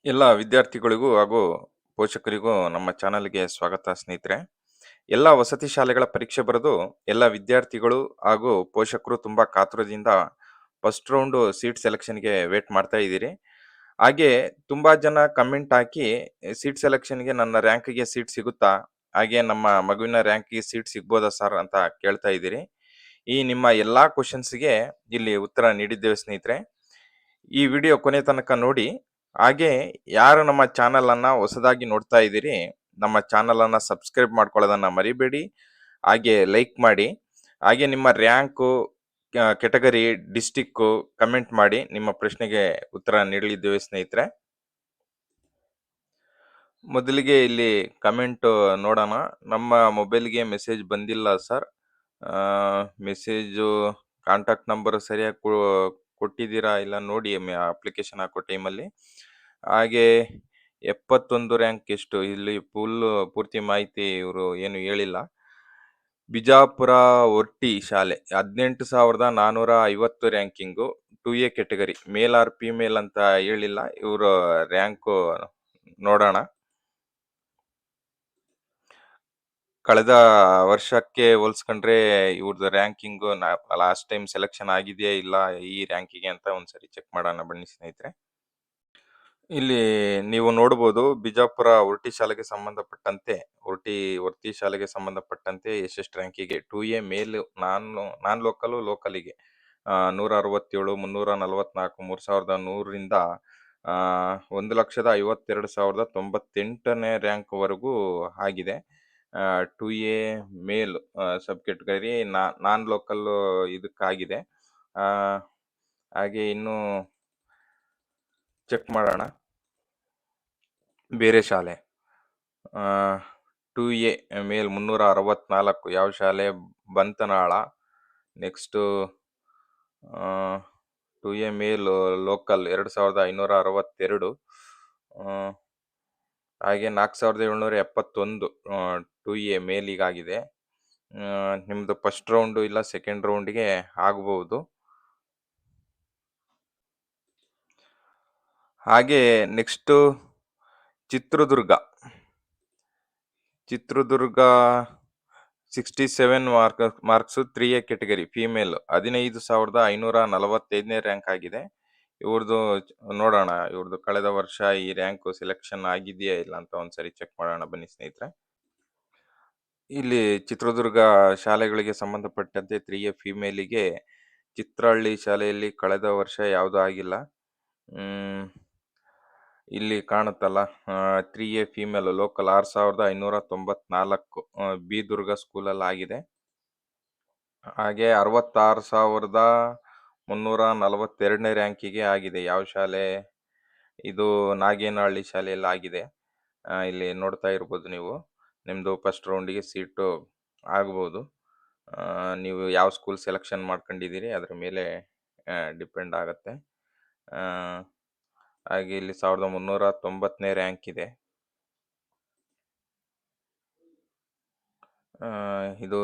ಎಲ್ಲ ವಿದ್ಯಾರ್ಥಿಗಳಿಗೂ ಹಾಗೂ ಪೋಷಕರಿಗೂ ನಮ್ಮ ಚಾನಲ್‌ಗೆ ಸ್ವಾಗತ ಸ್ನೇಹಿತರೆ. ಎಲ್ಲ ವಸತಿ ಶಾಲೆಗಳ ಪರೀಕ್ಷೆ ಬರೆದು ಎಲ್ಲ ವಿದ್ಯಾರ್ಥಿಗಳು ಹಾಗೂ ಪೋಷಕರು ತುಂಬಾ ಕಾತುರದಿಂದ ಫಸ್ಟ್ ರೌಂಡ್ ಸೀಟ್ ಸೆಲೆಕ್ಷನ್‌ಗೆ ವೇಟ್ ಮಾಡ್ತಾ ಇದ್ದೀರಿ. ಹಾಗೆ ತುಂಬಾ ಜನ ಕಮೆಂಟ್ ಹಾಕಿ ಸೀಟ್ ಸೆಲೆಕ್ಷನ್‌ಗೆ ನನ್ನ ರ್ಯಾಂಕ್‌ಗೆ ಸೀಟ್ ಸಿಗುತ್ತಾ? ಹಾಗೆ ನಮ್ಮ ಮಗುವಿನ ರ್ಯಾಂಕ್‌ಗೆ ಸೀಟ್ ಸಿಗ್ಬೋದಾ ಸರ್ ಅಂತ ಕೇಳ್ತಾ ಇದ್ದೀರಿ. ಈ ನಿಮ್ಮ ಎಲ್ಲಾ ಕ್ವೆಷನ್ಸ್‌ಗೆ ಇಲ್ಲಿ ಉತ್ತರ ನೀಡಿದ್ದೇವೆ ಸ್ನೇಹಿತರೆ. ಈ ವಿಡಿಯೋ ಕೊನೆ ತನಕ ನೋಡಿ. ಹಾಗೆ ಯಾರು ನಮ್ಮ ಚಾನಲ್ ಅನ್ನ ಹೊಸದಾಗಿ ನೋಡ್ತಾ ಇದ್ದೀರಿ, ನಮ್ಮ ಚಾನಲ್ ಅನ್ನ ಸಬ್ಸ್ಕ್ರೈಬ್ ಮಾಡ್ಕೊಳ್ಳೋದನ್ನ ಮರಿಬೇಡಿ. ಹಾಗೆ ಲೈಕ್ ಮಾಡಿ. ಹಾಗೆ ನಿಮ್ಮ ರ್ಯಾಂಕು, ಕೆಟಗರಿ, ಡಿಸ್ಟಿಕ್ಕು ಕಮೆಂಟ್ ಮಾಡಿ. ನಿಮ್ಮ ಪ್ರಶ್ನೆಗೆ ಉತ್ತರ ನೀಡಲಿದ್ದೇವೆ ಸ್ನೇಹಿತರೆ. ಮೊದಲಿಗೆ ಇಲ್ಲಿ ಕಮೆಂಟ್ ನೋಡೋಣ. ನಮ್ಮ ಮೊಬೈಲ್‌ಗೆ ಮೆಸೇಜ್ ಬಂದಿಲ್ಲ ಸರ್. ಮೆಸೇಜು ಕಾಂಟ್ಯಾಕ್ಟ್ ನಂಬರ್ ಸರಿಯಾಗಿ ಕೊಟ್ಟಿದ್ದೀರಾ ಇಲ್ಲ ನೋಡಿ ಅಪ್ಲಿಕೇಶನ್ ಹಾಕೋ ಟೈಮಲ್ಲಿ. ಹಾಗೆ 71 ರ್ಯಾಂಕ್ ಎಷ್ಟು ಇಲ್ಲಿ ಪೂರ್ತಿ ಮಾಹಿತಿ ಇವರು ಏನು ಹೇಳಿಲ್ಲ. ಬಿಜಾಪುರ ಒರ್ಟಿ ಶಾಲೆ 18,450 ranking 2A category. Male or female ಅಂತ ಹೇಳಿಲ್ಲ. ಇವ್ರ ರ್ಯಾಂಕು ನೋಡೋಣ. ಕಳೆದ ವರ್ಷಕ್ಕೆ ಹೋಲ್ಸ್ಕೊಂಡ್ರೆ ಇವ್ರದ್ದು ರ್ಯಾಂಕಿಂಗು ಲಾಸ್ಟ್ ಟೈಮ್ ಸೆಲೆಕ್ಷನ್ ಆಗಿದೆಯಾ ಇಲ್ಲ ಈ ರ್ಯಾಂಕಿಗೆ ಅಂತ ಒಂದ್ಸರಿ ಚೆಕ್ ಮಾಡೋಣ ಬನ್ನಿ ಸ್ನೇಹಿತರೆ. ಇಲ್ಲಿ ನೀವು ನೋಡ್ಬೋದು ಬಿಜಾಪುರ ಒರ್ಟಿ ಶಾಲೆಗೆ ಸಂಬಂಧಪಟ್ಟಂತೆ ಒರ್ಟಿ ಶಾಲೆಗೆ ಸಂಬಂಧಪಟ್ಟಂತೆ ಎಷ್ಟೆಷ್ಟು ರ್ಯಾಂಕಿಗೆ 2A ಮೇಲ್ ನಾನ್ ಲೋಕಲಿಗೆ 167, 344, 3,100ರಿಂದ 1,52,98 ರ್ಯಾಂಕ್ ವರೆಗೂ ಆಗಿದೆ. 2A ಮೇಲ್ ಸಬ್ ಕೆಟಗರಿ ನಾನ್ ಲೋಕಲ್ ಇದಕ್ಕಾಗಿದೆ. ಹಾಗೆ ಇನ್ನು ಚೆಕ್ ಮಾಡೋಣ ಬೇರೆ ಶಾಲೆ. 2A ಮೇಲ್ 364 ಯಾವ ಶಾಲೆ? ಬಂತನಾಳ. Next 2A male local 2,562. ಹಾಗೆ 4,771 2A ಮೇಲಿಗಾಗಿದೆ. ನಿಮ್ದು ಫಸ್ಟ್ ರೌಂಡು ಇಲ್ಲ ಸೆಕೆಂಡ್ ರೌಂಡ್‌ಗೆ ಆಗ್ಬಹುದು. ಹಾಗೆ next Chitradurga 67 marks 3A category female 15,545ನೇ ರ್ಯಾಂಕ್ ಆಗಿದೆ. ಇವ್ರದ್ದು ನೋಡೋಣ, ಇವ್ರದ್ದು ಕಳೆದ ವರ್ಷ ಈ ರ್ಯಾಂಕ್ ಸೆಲೆಕ್ಷನ್ ಆಗಿದೆಯಾ ಇಲ್ಲ ಅಂತ ಒಂದ್ಸರಿ ಚೆಕ್ ಮಾಡೋಣ ಬನ್ನಿ ಸ್ನೇಹಿತರೆ. ಇಲ್ಲಿ ಚಿತ್ರದುರ್ಗ ಶಾಲೆಗಳಿಗೆ ಸಂಬಂಧಪಟ್ಟಂತೆ 3A ಫೀಮೇಲಿಗೆ ಚಿತ್ರಹಳ್ಳಿ ಶಾಲೆಯಲ್ಲಿ ಕಳೆದ ವರ್ಷ ಯಾವುದೂ ಆಗಿಲ್ಲ. ಇಲ್ಲಿ ಕಾಣುತ್ತಲ್ಲ 3A ಫೀಮೇಲ್ ಲೋಕಲ್ 6,594 ಬಿ ದುರ್ಗ ಸ್ಕೂಲಲ್ಲಿ ಆಗಿದೆ. ಹಾಗೆ 66,342ನೇ ರ್ಯಾಂಕಿಗೆ ಆಗಿದೆ. ಯಾವ ಶಾಲೆ? ಇದು ನಾಗೇನಹಳ್ಳಿ ಶಾಲೆಯಲ್ಲಿ ಆಗಿದೆ. ಇಲ್ಲಿ ನೋಡ್ತಾ ಇರ್ಬೋದು ನೀವು. ನಿಮ್ಮದು ಫಸ್ಟ್ ರೌಂಡಿಗೆ ಸೀಟು ಆಗ್ಬೋದು. ನೀವು ಯಾವ ಸ್ಕೂಲ್ ಸೆಲೆಕ್ಷನ್ ಮಾಡ್ಕೊಂಡಿದ್ದೀರಿ ಅದ್ರ ಮೇಲೆ ಡಿಪೆಂಡ್ ಆಗುತ್ತೆ. ಹಾಗೆ ಇಲ್ಲಿ 1,390ನೇ ರ್ಯಾಂಕ್ ಇದೆ. ಇದು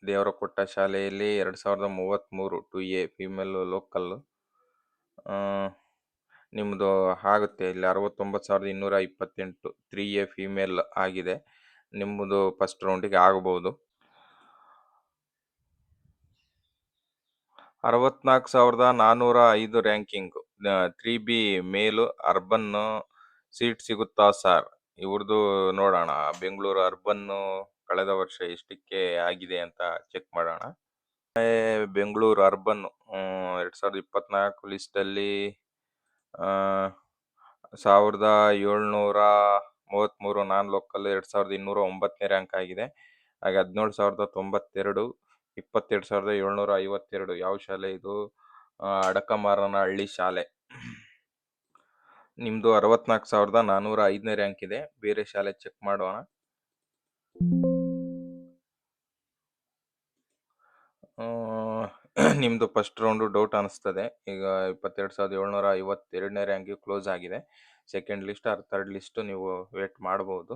ದೇವರಕೊಟ್ಟ ಶಾಲೆಯಲ್ಲಿ 2,033 2A ಫೀಮೇಲ್ ಲೋಕಲ್. ನಿಮ್ಮದು ಆಗುತ್ತೆ ಇಲ್ಲಿ 69,228 3A ಫೀಮೇಲ್ ಆಗಿದೆ. ನಿಮ್ಮದು ಫಸ್ಟ್ ರೌಂಡಿಗೆ ಆಗಬಹುದು. 64,405 ರ್ಯಾಂಕಿಂಗು 3B ಮೇಲು ಅರ್ಬನ್ ಸೀಟ್ ಸಿಗುತ್ತಾ ಸರ್? ಇವ್ರದ್ದು ನೋಡೋಣ. ಬೆಂಗಳೂರು ಅರ್ಬನ್ನು ಕಳೆದ ವರ್ಷ ಎಷ್ಟಕ್ಕೆ ಆಗಿದೆ ಅಂತ ಚೆಕ್ ಮಾಡೋಣ. ಬೆಂಗಳೂರು ಅರ್ಬನ್ 2024 ಲಿಸ್ಟಲ್ಲಿ 1,733 ನಾನ್ ಲೋಕಲ್ 2,209ನೇ ರ್ಯಾಂಕ್ ಆಗಿದೆ. ಹಾಗೆ 17,092 22,752 ಯಾವ ಶಾಲೆ ಇದು? ಅಡಕಮಾರನಹಳ್ಳಿ ಶಾಲೆ. ನಿಮ್ದು 64,405ನೇ ರ್ಯಾಂಕ್ ಇದೆ. ಬೇರೆ ಶಾಲೆ ಚೆಕ್ ಮಾಡೋಣ. ನಿಮ್ದು ಫಸ್ಟ್ ರೌಂಡು ಡೌಟ್ ಅನಿಸ್ತದೆ. ಈಗ 22,752ನೇ ರ್ಯಾಂಕಿಗೆ ಕ್ಲೋಸ್ ಆಗಿದೆ. Second list R third list ನೀವು ವೇಟ್ ಮಾಡಬಹುದು.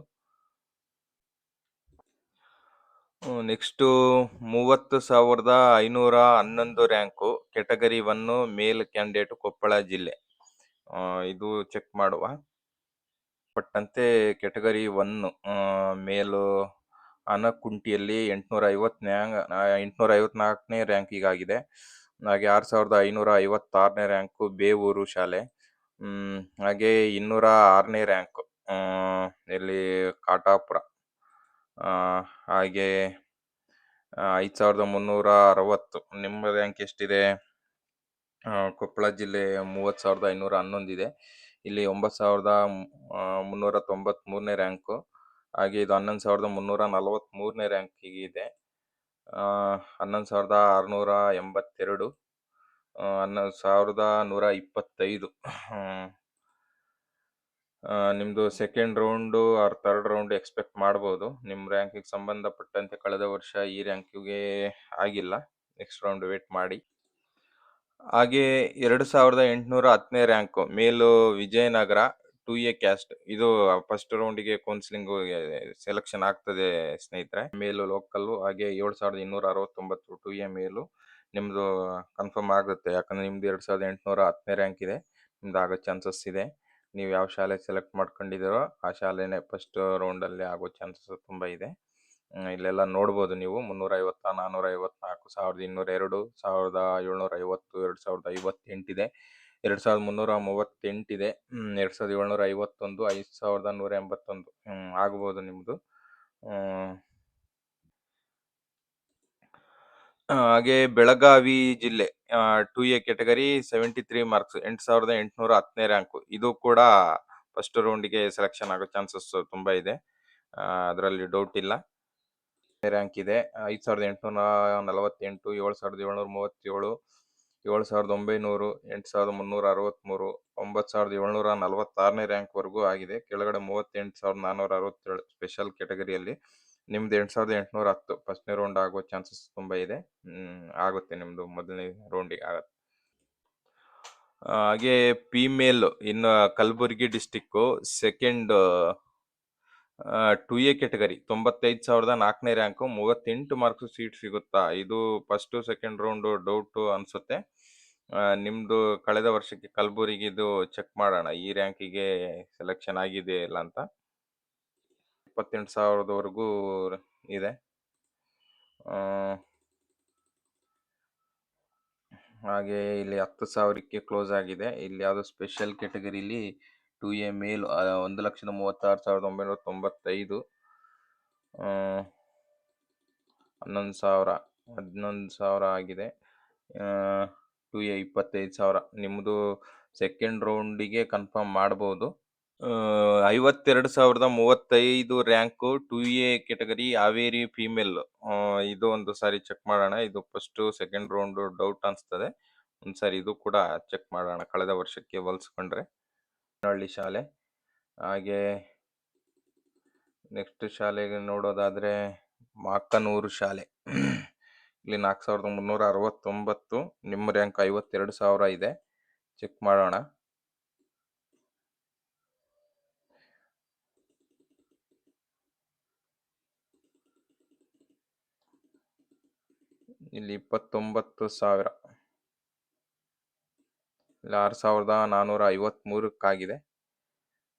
ನೆಕ್ಸ್ಟು 30,511 ರ್ಯಾಂಕು ಕ್ಯಾಟಗರಿ 1 ಮೇಲ್ ಕ್ಯಾಂಡಿಡೇಟ್ ಕೊಪ್ಪಳ ಜಿಲ್ಲೆ. ಇದು ಚೆಕ್ ಮಾಡುವ. ಪಟ್ಟಂತೆ ಕ್ಯಾಟಗರಿ 1 ಮೇಲು ಆನಕುಂಟಿಯಲ್ಲಿ 854ನೇ ರ್ಯಾಂಕಿಗಾಗಿದೆ. ಹಾಗೆ 6556ನೇ ರ್ಯಾಂಕು ಬೇವೂರು ಶಾಲೆ. ಹಾಗೆ 206ನೇ ರ್ಯಾಂಕು ಎಲ್ಲಿ ಕಾಟಾಪುರ. ಹಾಗೆ 5360. ನಿಮ್ಮ ರ್ಯಾಂಕ್ ಎಷ್ಟಿದೆ? ಕೊಪ್ಪಳ ಜಿಲ್ಲೆ 30,511 ಇದೆ. ಇಲ್ಲಿ 9,393ನೇ ರ್ಯಾಂಕು. ಹಾಗೆ ಇದು 11,343ನೇ ರ್ಯಾಂಕಿಗೆ ಇದೆ. 11,682, 11,125. ನಿಮ್ದು second round R third round expect ಮಾಡ್ಬೋದು. ನಿಮ್ಮ ರ್ಯಾಂಕಿಗೆ ಸಂಬಂಧಪಟ್ಟಂತೆ ಕಳೆದ ವರ್ಷ ಈ ರ್ಯಾಂಕಿಗೆ ಆಗಿಲ್ಲ. ನೆಕ್ಸ್ಟ್ ರೌಂಡ್ ವೇಟ್ ಮಾಡಿ. ಹಾಗೆ 2,810ನೇ ರ್ಯಾಂಕು ಮೇಲು ವಿಜಯನಗರ 2A ಕ್ಯಾಸ್ಟ್. ಇದು ಫಸ್ಟ್ ರೌಂಡಿಗೆ ಕೌನ್ಸಿಲಿಂಗ್ ಸೆಲೆಕ್ಷನ್ ಆಗ್ತದೆ ಸ್ನೇಹಿತರೆ. ಮೇಲು ಲೋಕಲ್ಲು. ಹಾಗೆ 7,269 2A ಮೇಲು ನಿಮ್ದು ಕನ್ಫರ್ಮ್ ಆಗುತ್ತೆ. ಯಾಕಂದ್ರೆ ನಿಮ್ದು 2,810ನೇ ರ್ಯಾಂಕ್ ಇದೆ. ನಿಮ್ದು ಆಗೋ ಚಾನ್ಸಸ್ ಇದೆ. ನೀವು ಯಾವ ಶಾಲೆ ಸೆಲೆಕ್ಟ್ ಮಾಡ್ಕೊಂಡಿದ್ದೀರೋ ಆ ಶಾಲೆನೇ ಫಸ್ಟ್ ರೌಂಡಲ್ಲಿ ಆಗೋ ಚಾನ್ಸಸ್ ತುಂಬ ಇದೆ. ಇಲ್ಲೆಲ್ಲ ನೋಡ್ಬೋದು ನೀವು. 350, 454, 1,202, 1,750, 2,058 ಇದೆ. 2,338 ಇದೆ. 2,751, 5,181 ಆಗ್ಬೋದು ನಿಮ್ದು. ಹಾಗೆ ಬೆಳಗಾವಿ ಜಿಲ್ಲೆ 2A ಕ್ಯಾಟಗರಿ 73 ಮಾರ್ಕ್ಸ್ 8,810ನೇ ರ್ಯಾಂಕು. ಇದು ಕೂಡ ಫಸ್ಟ್ ರೌಂಡಿಗೆ ಸೆಲೆಕ್ಷನ್ ಆಗೋ ಚಾನ್ಸಸ್ ತುಂಬಾ ಇದೆ. ಅದರಲ್ಲಿ ಡೌಟ್ ಇಲ್ಲ. ರ್ಯಾಂಕ್ ಇದೆ 5,848, 7,737, 7,900, 8,363, 9,746ನೇ ರ್ಯಾಂಕ್ ವರೆಗೂ ಆಗಿದೆ. ಕೆಳಗಡೆ 38,467 ಸ್ಪೆಷಲ್ ಕ್ಯಾಟಗರಿಯಲ್ಲಿ. ನಿಮ್ದು 8,810 ಫಸ್ಟ್ನೇ ರೌಂಡ್ ಆಗೋ ಚಾನ್ಸಸ್ ತುಂಬಾ ಇದೆ. ಆಗುತ್ತೆ ನಿಮ್ದು ಮೊದಲನೇ ರೌಂಡಿಗೆ ಆಗತ್ತೆ. ಹಾಗೆ ಫೀಮೇಲ್ ಇನ್ನು Kalaburagi district second 2A category 95,004ನೇ ರ್ಯಾಂಕು 38 ಮಾರ್ಕ್ಸ್ ಸೀಟ್ ಸಿಗುತ್ತಾ? ಇದು ಫಸ್ಟ್ ಸೆಕೆಂಡ್ ರೌಂಡ್ ಡೌಟ್ ಅನ್ಸುತ್ತೆ. ನಿಮ್ದು ಕಳೆದ ವರ್ಷಕ್ಕೆ ಕಲಬುರಗಿದು ಚೆಕ್ ಮಾಡೋಣ ಈ ರ್ಯಾಂಕಿಗೆ ಸೆಲೆಕ್ಷನ್ ಆಗಿದೆ ಇಲ್ಲ ಅಂತ. 28,000ವರೆಗೂ ಇದೆ. ಹಾಗೆ ಇಲ್ಲಿ 10,000ಕ್ಕೆ ಕ್ಲೋಸ್ ಆಗಿದೆ. ಇಲ್ಲಿ ಯಾವುದು ಸ್ಪೆಷಲ್ ಕ್ಯಾಟಗರಿಲಿ 2A ಮೇಲ್ 1,36,995, 11,000 ಆಗಿದೆ. 2A 25,000. ನಿಮ್ಮದು ಸೆಕೆಂಡ್ ರೌಂಡಿಗೆ ಕನ್ಫರ್ಮ್ ಮಾಡ್ಬೋದು. 52,035 rank 2A category Haveri female. ಇದು ಒಂದು ಸಾರಿ ಚೆಕ್ ಮಾಡೋಣ. ಇದು ಫಸ್ಟ್ ಸೆಕೆಂಡ್ ರೌಂಡ್ ಡೌಟ್ ಅನ್ಸ್ತದೆ. ಒಂದ್ಸಾರಿ ಇದು ಕೂಡ ಚೆಕ್ ಮಾಡೋಣ ಕಳೆದ ವರ್ಷಕ್ಕೆ ಹೋಲಿಸ್ಕೊಂಡ್ರೆ. ಹಳ್ಳಿ ಶಾಲೆ. ಹಾಗೆ ನೆಕ್ಸ್ಟ್ ಶಾಲೆಗೆ ನೋಡೋದಾದ್ರೆ ಮಾಕನೂರು ಶಾಲೆ. ಇಲ್ಲಿ 4,369. ನಿಮ್ಮ ರ್ಯಾಂಕ್ 52,000 ಇದೆ. ಚೆಕ್ ಮಾಡೋಣ. ಇಲ್ಲಿ 29,000. ಇಲ್ಲಿ 6,453ಕ್ಕಾಗಿದೆ.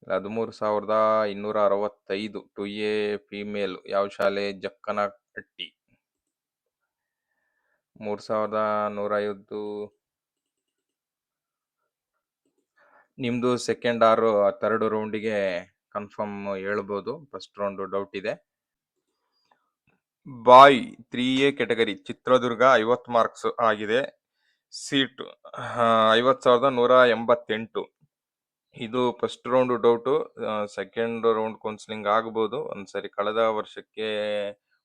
13,265 2A ಫೀಮೇಲ್. ಯಾವ ಶಾಲೆ? ಜಕ್ಕನಹಟ್ಟಿ. 3,105. ನಿಮ್ದು ಸೆಕೆಂಡ್ ಆರ್ ಥರ್ಡ್ ರೌಂಡಿಗೆ ಕನ್ಫರ್ಮ್ ಹೇಳ್ಬೋದು. ಫಸ್ಟ್ ರೌಂಡ್ ಡೌಟ್ ಇದೆ. ಬಾಯ್ 3A ಕ್ಯಾಟಗರಿ ಚಿತ್ರದುರ್ಗ 50 ಮಾರ್ಕ್ಸ್ ಆಗಿದೆ. ಸೀಟ್ 50,188. ಇದು first round doubt. Second round counselling ಆಗ್ಬೋದು. ಒಂದ್ಸರಿ ಕಳೆದ ವರ್ಷಕ್ಕೆ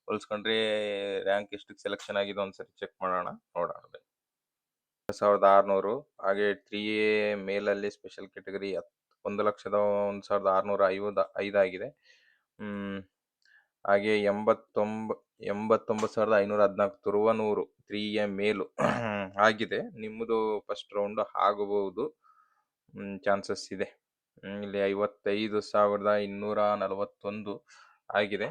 ಹೋಲಿಸ್ಕೊಂಡ್ರೆ ರ್ಯಾಂಕ್ ಎಷ್ಟಕ್ಕೆ ಸೆಲೆಕ್ಷನ್ ಆಗಿದೆ ಒಂದ್ಸರಿ ಚೆಕ್ ಮಾಡೋಣ. ನೋಡೋಣ. 1,600. ಹಾಗೆ 3A ಮೇಲಲ್ಲಿ ಸ್ಪೆಷಲ್ ಕ್ಯಾಟಗರಿ 1,01,605 ಆಗಿದೆ. ಹಾಗೆ 89,514 ತುರುವನೂರು 3A ಮೇಲು ಆಗಿದೆ. ನಿಮ್ಮದು ಫಸ್ಟ್ ರೌಂಡ್ ಆಗಬಹುದು, ಚಾನ್ಸಸ್ ಇದೆ. ಇಲ್ಲಿ 55,241 ಆಗಿದೆ.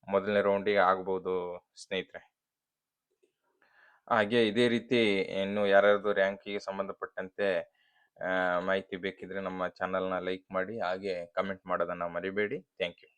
ಮೊದಲನೇ ರೌಂಡಿಗೆ ಆಗ್ಬೋದು ಸ್ನೇಹಿತರೆ. ಹಾಗೆ ಇದೇ ರೀತಿ ಇನ್ನು ಯಾರ್ಯಾರ್ದು ರ್ಯಾಂಕಿಗೆ ಸಂಬಂಧಪಟ್ಟಂತೆ ಮಾಹಿತಿ ಬೇಕಿದ್ರೆ ನಮ್ಮ ಚಾನಲ್‌ನ ಲೈಕ್ ಮಾಡಿ, ಹಾಗೆ ಕಮೆಂಟ್ ಮಾಡೋದನ್ನ ಮರಿಬೇಡಿ. Thank you.